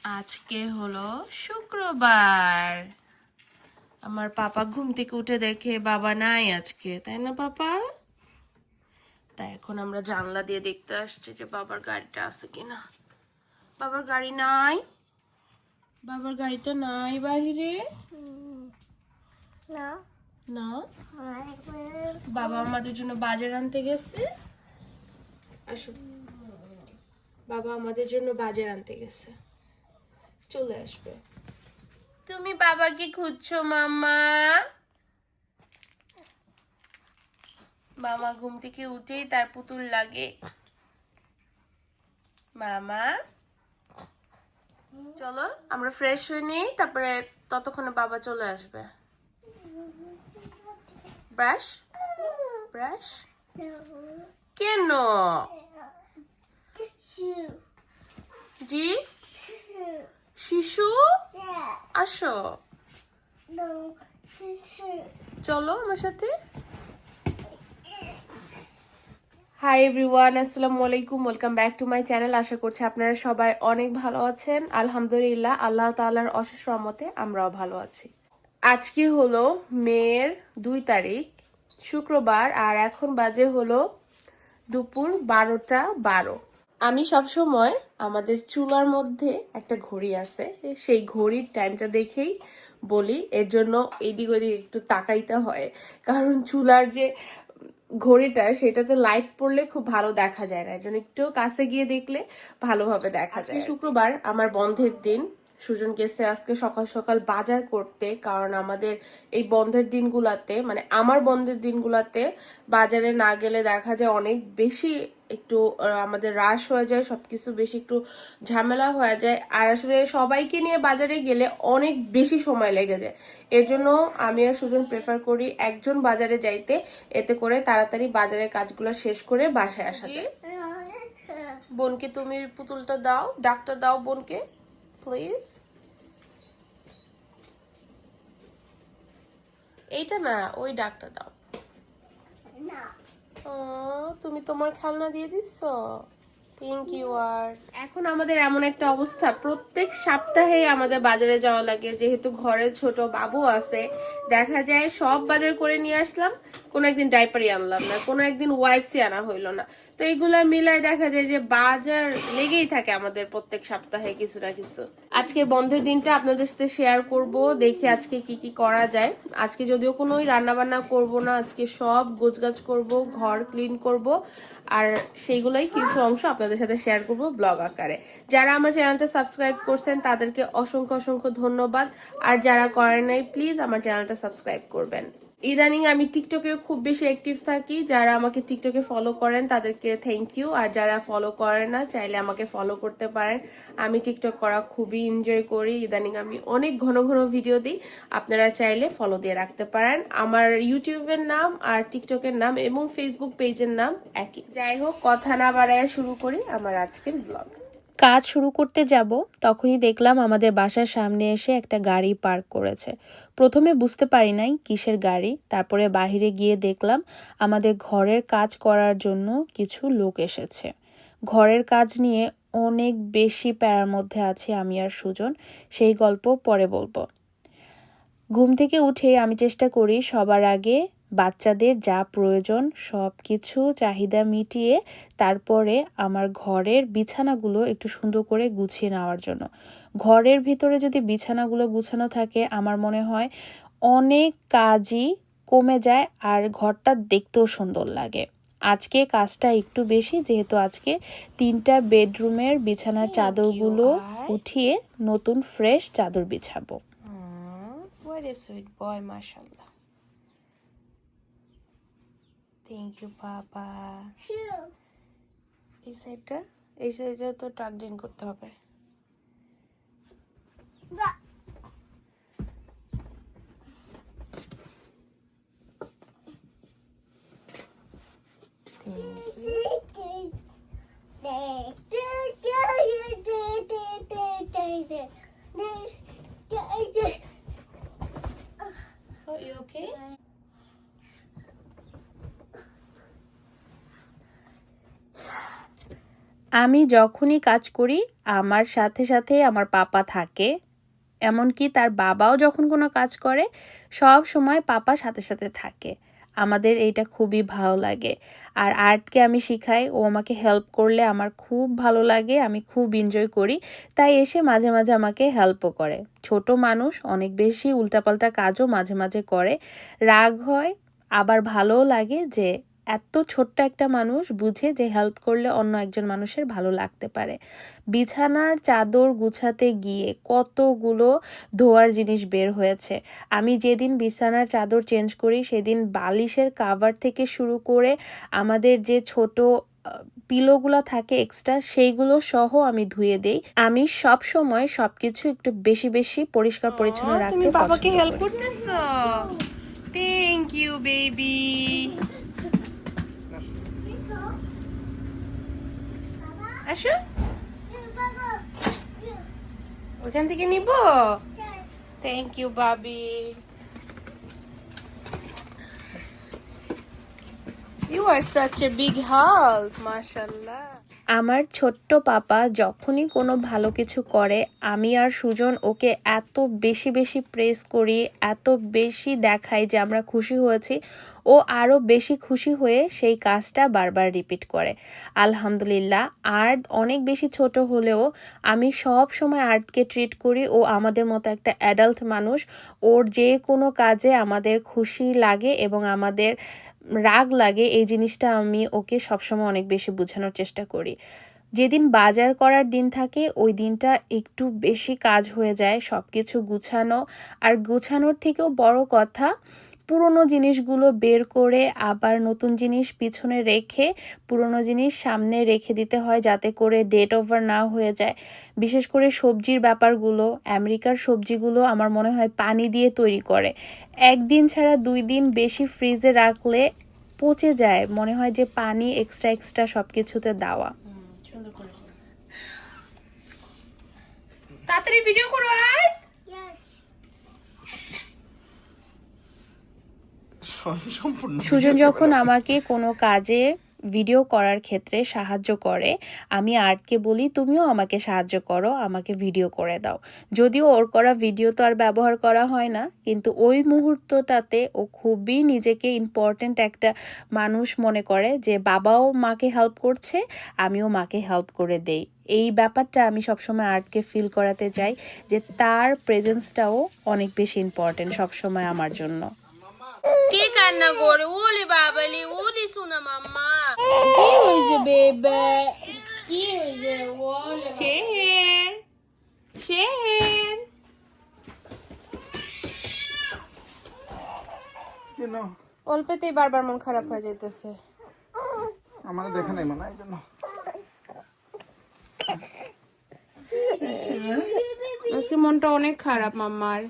আজকে হলো শুক্রবার। আমার পাপা ঘুম থেকে উঠে দেখে বাবা নাই আজকে, তাই না পাপা? তাই এখন আমরা জানলা দিয়ে দেখতে আসছি যে বাবার গাড়িটা আছে কিনা। বাবার গাড়ি নাই, বাবার গাড়িটা নাই বাহিরে। না না, বাবা আমাদের জন্য বাজার আনতে গেছে। আসো, বাবা আমাদের জন্য বাজার আনতে গেছে, চলে আসবে। তুমি বাবাকে খুঁজছো মাম্মা? মামা ঘুম থেকে উঠেই তার পুতুল লাগে। মামা চলো আমরা ফ্রেশ হয়ে নিই, তারপরে ততক্ষণে বাবা চলে আসবে। ব্রাশ ব্রাশ কেন? জি শিশু, আসো চলো আমার সাথে। হাই এভরিওয়ান, আসসালামু আলাইকুম, welcome back to my channel. আশা করছি আপনারা সবাই অনেক ভালো আছেন। আলহামদুলিল্লাহ, আল্লাহ তাআলার অশেষ রহমতে আমরাও ভালো আছি। আজকে হলো মের 2 তারিখ, শুক্রবার, আর এখন বাজে হলো দুপুর 12:12। আমি সবসময় আমাদের চুলার মধ্যে একটা ঘড়ি আছে, সেই ঘড়ির টাইমটা দেখেই বলি, এর জন্য এদিক ওদিক একটু তাকাইতে হয়, কারণ চুলার যে ঘড়িটা সেটাতে লাইট পড়লে খুব ভালো দেখা যায় না, এর জন্য একটু কাছে গিয়ে দেখলে ভালোভাবে দেখা যায়। শুক্রবার আমার বন্ধের দিন। সুজন গেছে আজকে সকাল সকাল বাজার করতে, কারণ আমাদের এই বন্ধের দিনগুলাতে, মানে আমার বন্ধের দিনগুলাতে বাজারে না গেলে দেখা যায় অনেক বেশি একটু আমাদের রাশ হয়ে যায়, সবকিছু বেশি একটু ঝামেলা হয়ে যায়, আর আসলে সবাইকে নিয়ে বাজারে গেলে অনেক বেশি সময় লেগে যায়। এর জন্য আমি আর সুজন প্রেফার করি একজন বাজারে যাইতে, এতে করে তাড়াতাড়ি বাজারের কাজগুলো শেষ করে বাসায় আসা যায়। বোনকে তুমি পুতুলটা দাও, ডাকটা দাও বোনকে প্লিজ। এইটা না, ওই ডাকটা দাও। ও, তুমি তোমার খেলনা দিয়ে দিছো, থ্যাংক ইউ। আর এখন আমাদের এমন একটা অবস্থা, প্রত্যেক সপ্তাহে আমাদের বাজারে যাওয়া লাগে, যেহেতু ঘরে ছোট বাবু আছে। দেখা যায় সব বাজার করে নিয়ে আসলাম, কোনো একদিন ডাইপারই আনলাম না, কোনো একদিন ওয়াইপসই আনা হইলো না। তো এইগুলা মিলায় দেখা যায় যে বাজার লেগেই থাকে আমাদের প্রত্যেক সপ্তাহে কিছু না কিছু। আজকে বন্ধের দিনটা আপনাদের সাথে শেয়ার করব, দেখি আজকে কি কি করা যায়। আজকে যদিও কোনো রান্না বান্না করব না, আজকে সব গোছগাছ করব, ঘর ক্লিন করব, আর সেইগুলাই কিছু অংশ আপনাদের সাথে শেয়ার করব ব্লগ আকারে। যারা আমার চ্যানেলটা সাবস্ক্রাইব করছেন তাদেরকে অসংখ্য অসংখ্য ধন্যবাদ, আর যারা করেন নাই প্লিজ আমার চ্যানেলটা সাবস্ক্রাইব করবেন। ইদানিং আমি টিকটকেও খুব বেশি অ্যাক্টিভ থাকি, যারা আমাকে টিকটকে ফলো করেন তাদেরকে থ্যাংক ইউ, আর যারা ফলো করেন না চাইলে আমাকে ফলো করতে পারেন। আমি টিকটক করা খুবই এনজয় করি, ইদানিং আমি অনেক ঘন ঘন ভিডিও দিই, আপনারা চাইলে ফলো দিয়ে রাখতে পারেন। আমার ইউটিউবের নাম আর টিকটকের নাম এবং ফেসবুক পেজের নাম একই। যাই হোক, কথা না বাড়ায় শুরু করি আমার আজকের ব্লগ। কাজ শুরু করতে যাব তখনই দেখলাম আমাদের বাসার সামনে এসে একটা গাড়ি পার্ক করেছে। প্রথমে বুঝতে পারি নাই কিসের গাড়ি, তারপরে বাহিরে গিয়ে দেখলাম আমাদের ঘরের কাজ করার জন্য কিছু লোক এসেছে। ঘরের কাজ নিয়ে অনেক বেশি প্যারার মধ্যে আছি আমি আর সুজন, সেই গল্প পরে বলবো। ঘুম থেকে উঠে আমি চেষ্টা করি সবার আগে বাচ্চাদের যা প্রয়োজন সব কিছু চাহিদা মিটিয়ে তারপরে আমার ঘরের বিছানাগুলো একটু সুন্দর করে গুছিয়ে নেওয়ার জন্য। ঘরের ভিতরে যদি বিছানাগুলো গুছানো থাকে আমার মনে হয় অনেক কাজই কমে যায় আর ঘরটা দেখতেও সুন্দর লাগে। আজকে কাজটা একটু বেশি, যেহেতু আজকে 3টা বেডরুমের বিছানার চাদরগুলো উঠিয়ে নতুন ফ্রেশ চাদর বিছাবো। What a sweet boy, mashallah. Thank you, Papa. এই সাইডটা তো টাক দিন করতে হবে। Are you okay? আমি যখনই কাজ করি আমার সাথে সাথে আমার পাপা থাকে, এমনকি তার বাবাও যখন কোনো কাজ করে সব সময় পাপা সাথে সাথে থাকে। আমাদের এইটা খুবই ভালো লাগে। আর আর্টকে আমি শিখাই, ও আমাকে হেল্প করলে আমার খুব ভালো লাগে, আমি খুব এনজয় করি। তাই এসে মাঝে মাঝে আমাকে হেল্পও করে। ছোট মানুষ অনেক বেশি উল্টাপাল্টা কাজও মাঝে মাঝে করে, রাগ হয়, আবার ভালোও লাগে যে এত ছোট্ট একটা মানুষ বুঝে যে হেল্প করলে অন্য একজন মানুষের ভালো লাগতে পারে। বিছানার চাদর গুছাতে গিয়ে কতগুলো ধোয়ার জিনিস বের হয়েছে। আমি যেদিন বিছানার চাদর চেঞ্জ করি সেদিন বালিশের কাভার থেকে শুরু করে আমাদের যে ছোট পিলোগুলো থাকে এক্সট্রা, সেইগুলো সহ আমি ধুয়ে দেই। আমি সব সময় সবকিছু একটু বেশি বেশি পরিষ্কার পরিচ্ছন্ন রাখতে তুমি বাবাকে পছন্দ হেল্প করি। করতেছো? Thank you baby. আসো, ওখান থেকে নিব। Thank you baby. You are such a big help, mashallah. আমার ছোট্ট পাপা যখনই কোনো ভালো কিছু করে আমি আর সুজন ওকে এত বেশি বেশি প্রেস করি, এত বেশি দেখাই যে আমরা খুশি হয়েছি, ও আরও বেশি খুশি হয়ে সেই কাজটা বারবার রিপিট করে। আলহামদুলিল্লাহ, আর্ট অনেক বেশি ছোট হলেও আমি সব সময় আর্টকে ট্রিট করি ও আমাদের মতো একটা অ্যাডাল্ট মানুষ। ওর যে কোনো কাজে আমাদের খুশি লাগে এবং আমাদের রাগ লাগে, এই জিনিসটা আমি ওকে সবসময় অনেক বেশি বোঝানোর চেষ্টা করি। যেদিন বাজার করার দিন থাকে ওই দিনটা একটু বেশি কাজ হয়ে যায়, সব কিছু গুছানো। আর গুছানোর থেকেও বড় কথা, পুরনো জিনিসগুলো বের করে আবার নতুন জিনিস পিছনে রেখে পুরনো জিনিস সামনে রেখে দিতে হয় যাতে করে ডেট ওভার না হয়ে যায়। বিশেষ করে সবজির ব্যাপারগুলো, আমেরিকার সবজিগুলো আমার মনে হয় পানি দিয়ে তৈরি করে। একদিন ছাড়া 2 দিন বেশি ফ্রিজে রাখলে পচে যায়, মনে হয় যে পানি এক্সট্রা এক্সট্রা সব কিছুতে দেওয়া। তাড়াতাড়ি ভিডিও করো। আর সুজন যখন আমাকে কোনো কাজে ভিডিও করার ক্ষেত্রে সাহায্য করে, আমি আর্টকে বলি তুমিও আমাকে সাহায্য করো, আমাকে ভিডিও করে দাও। যদিও ওর করা ভিডিও তো আর ব্যবহার করা হয় না, কিন্তু ওই মুহূর্তটাতে ও খুবই নিজেকে ইম্পর্ট্যান্ট একটা মানুষ মনে করে যে বাবাও মাকে হেল্প করছে, আমিও মাকে হেল্প করে দেই। এই ব্যাপারটা আমি সবসময় আর্টকে ফিল করাতে চাই যে তার প্রেজেন্সটাও অনেক বেশি ইম্পর্ট্যান্ট সবসময় আমার জন্য। কে কান্না করে? ওলে বাবালি, ওলে সোনা মাম্মা। কি হইছে বেবে? কি হইছে? ওলে শেহের, শেহের। অল্পতেই বারবার মন খারাপ হয়ে যাইতেছে। আমার দেখে নাই মানে একজন আজকে মনটা অনেক খারাপ মাম্মার।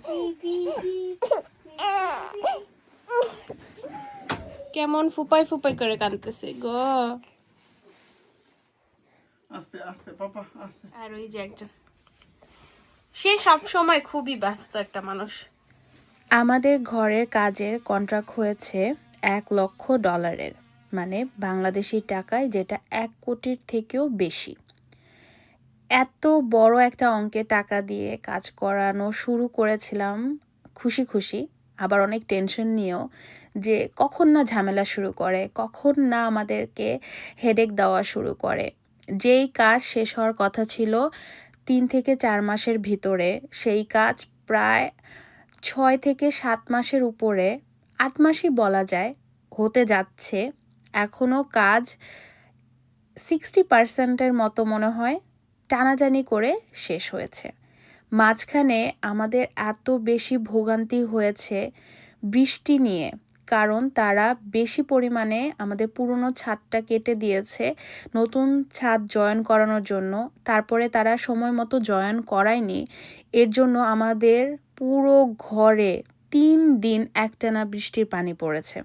কেমন ফুপাই ফুপাই করে কাঁদতেছে গো। আস্তে আস্তে পাপা আস্তে। আর ওই যে একজন, সে সব সময় খুবই ব্যস্ত একটা মানুষ। আমাদের ঘরের কাজের কন্ট্রাক্ট হয়েছে $1,00,000, মানে বাংলাদেশি টাকায় যেটা 1 কোটির থেকেও বেশি। এত বড় একটা অঙ্কের টাকা দিয়ে কাজ করানো শুরু করেছিলাম খুশি খুশি, আবার অনেক টেনশন নিয়েও যে কখন না ঝামেলা শুরু করে, কখন না আমাদেরকে হেডেক দেওয়া শুরু করে। যেই কাজ শেষ হওয়ার কথা ছিল 3 থেকে 4 মাসের ভিতরে, সেই কাজ প্রায় 6 থেকে 7 মাসের উপরে, 8 মাসই বলা যায় হতে যাচ্ছে। এখনও কাজ 60%-এর মতো মনে হয় টানাটানি করে শেষ হয়েছে। মাঝখানে আমাদের এত বেশি ভোগান্তি হয়েছে বৃষ্টি নিয়ে, কারণ তারা বেশি পরিমাণে আমাদের পুরনো ছাদটা কেটে দিয়েছে নতুন ছাদ জয়েন করানোর জন্য। তারপরে তারা সময় মতো জয়েন করায়নি, এর জন্য আমাদের পুরো ঘরে 3 দিন একটানা বৃষ্টির পানি পড়েছে।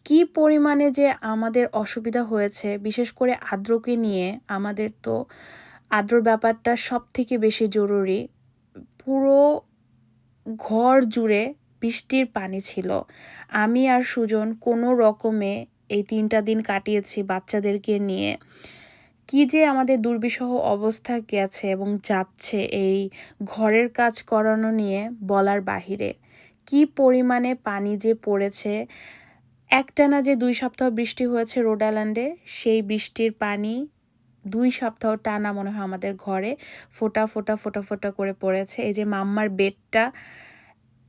কি পরিমাণে যে আমাদের অসুবিধা হয়েছে, বিশেষ করে আদ্রকে নিয়ে। আমাদের তো আদ্রর ব্যাপারটা সব থেকে বেশি জরুরি। পুরো ঘর জুড়ে বৃষ্টির পানি ছিল। আমি আর সুজন কোনো রকমে এই 3টা দিন কাটিয়েছি বাচ্চাদেরকে নিয়ে। কি যে আমাদের দুর্বিষহ অবস্থা গেছে এবং যাচ্ছে এই ঘরের কাজ করানো নিয়ে বলার বাহিরে। কি পরিমাণে পানি যে পড়েছে, একটানা যে 2 সপ্তাহ বৃষ্টি হয়েছে রোড আইল্যান্ডে, সেই বৃষ্টির পানি 2 সপ্তাহ টানা মনে হয় আমাদের ঘরে ফোঁটা ফোঁটা ফোঁটা ফোঁটা করে পড়েছে। এই যে মাম্মার বেডটা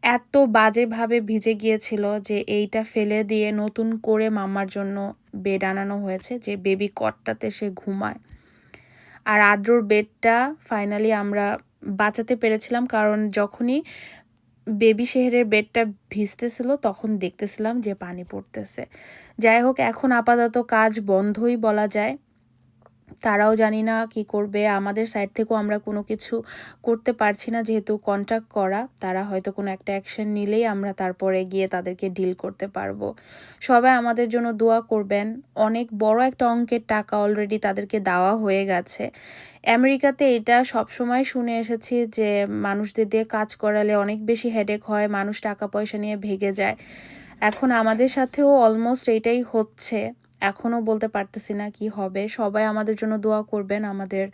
এত বাজেভাবে ভিজে গিয়েছিল যে এইটা ফেলে দিয়ে নতুন করে মাম্মার জন্য বেড আনানো হয়েছে, যে বেবি কটটাতে সে ঘুমায়। আর আদ্রর বেডটা ফাইনালি আমরা বাঁচাতে পেরেছিলাম, কারণ যখনই বেবি শেহরের বেডটা ভিজতেছিল তখন দেখতেছিলাম যে পানি পড়তেছে। যাই হোক, এখন আপাতত কাজ বন্ধই বলা যায়। তারাও জানি না কি করবে, আমাদের সাইড থেকেও আমরা কোনো কিছু করতে পারছি না, যেহেতু কন্ট্রাক্ট করা। তারা হয়তো কোনো একটা অ্যাকশন নিলেই আমরা তারপরে গিয়ে তাদেরকে ডিল করতে পারবো। সবাই আমাদের জন্য দোয়া করবেন। অনেক বড় একটা অঙ্কের টাকা অলরেডি তাদেরকে দেওয়া হয়ে গেছে। আমেরিকাতে এটা সবসময় শুনে এসেছি যে মানুষদের দিয়ে কাজ করালে অনেক বেশি হেডেক হয়, মানুষ টাকা পয়সা নিয়ে ভেগে যায়। এখন আমাদের সাথেও অলমোস্ট এইটাই হচ্ছে। এখনও বলতে পারতেছি না কি হবে। সবাই আমাদের জন্য দোয়া করবেন, আমাদের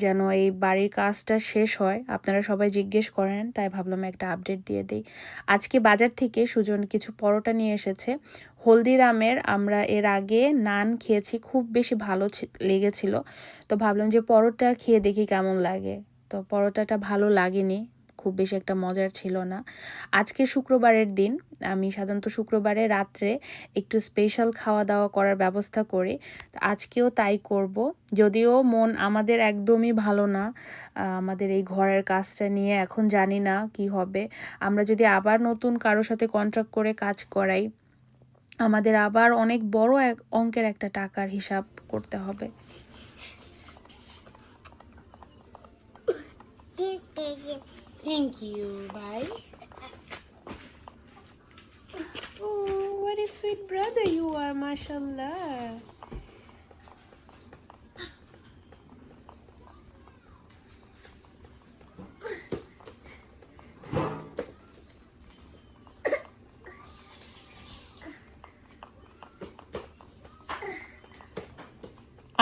যেন এই বাড়ির কাজটা শেষ হয়। আপনারা সবাই জিজ্ঞেস করেন, তাই ভাবলাম একটা আপডেট দিয়ে দিই। আজকে বাজার থেকে সুজন কিছু পরোটা নিয়ে এসেছে হলদিরামের। আমরা এর আগে নান খেয়েছি, খুব বেশি ভালো লেগেছিল। তো ভাবলাম যে পরোটা খেয়ে দেখি কেমন লাগে। তো পরোটাটা ভালো লাগেনি, খুব বেশি একটা মজার ছিল না। আজকে শুক্রবারের দিন, আমি সাধারণত শুক্রবারে রাত্রে একটু স্পেশাল খাওয়া দাওয়া করার ব্যবস্থা করি। আজকেও তাই করব। যদিও মন আমাদের একদমই ভালো না আমাদের এই ঘরের কাজটা নিয়ে। এখন জানি না কি হবে। আমরা যদি আবার নতুন কারোর সাথে কন্ট্রাক্ট করে কাজ করাই, আমাদের আবার অনেক বড় এক অঙ্কের একটা টাকার হিসাব করতে হবে। Thank you. Bye. Oh, what a sweet brother you are, mashallah.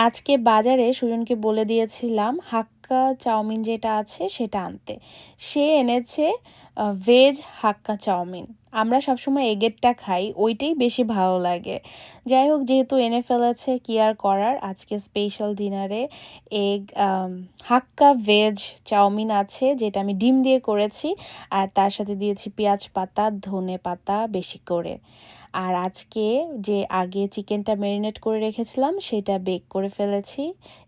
আজকে বাজারে সুজনকে বলে দিয়েছিলাম হাক্কা চাউমিন যেটা আছে সেটা আনতে। সে এনেছে ভেজ হাক্কা চাউমিন। আমরা সবসময় এগেরটা খাই, ওইটাই বেশি ভালো লাগে। যাই হোক, যেহেতু এনে ফেলেছে কি আর করার। আজকে স্পেশাল ডিনারে এগ হাক্কা ভেজ চাউমিন আছে, যেটা আমি ডিম দিয়ে করেছি, আর তার সাথে দিয়েছি পেঁয়াজ পাতা, ধনে পাতা বেশি করে। আর আজকে যে আগে চিকেনটা ম্যারিনেট করে রেখেছিলাম সেটা বেক করে ফেলেছি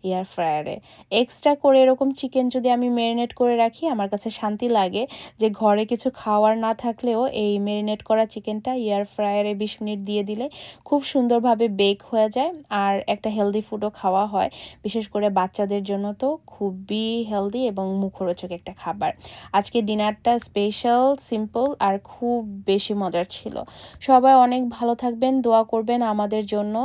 এয়ার ফ্রায়ারে। এক্সট্রা করে এরকম চিকেন যদি আমি ম্যারিনেট করে রাখি, আমার কাছে শান্তি লাগে যে ঘরে কিছু খাওয়ার না থাকলেও এই ম্যারিনেট করা চিকেনটা এয়ার ফ্রায়ারে 20 মিনিট দিয়ে দিলে খুব সুন্দরভাবে বেক হয়ে যায়, আর একটা হেলদি ফুডও খাওয়া হয়। বিশেষ করে বাচ্চাদের জন্য তো খুবই হেলদি এবং মুখরোচক একটা খাবার। আজকে ডিনারটা স্পেশাল, সিম্পল আর খুব বেশি মজার ছিল। সবাই অনেক ভালো থাকবেন, দোয়া করবেন আমাদের জন্য।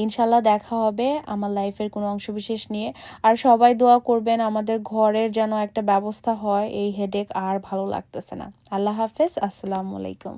ইনশাল্লাহ দেখা হবে আমার লাইফের কোনো অংশবিশেষ নিয়ে। আর সবাই দোয়া করবেন আমাদের ঘরের যেন একটা ব্যবস্থা হয়, এই হেডেক আর ভালো লাগতেছে না। আল্লাহ হাফেজ, আসসালামু আলাইকুম।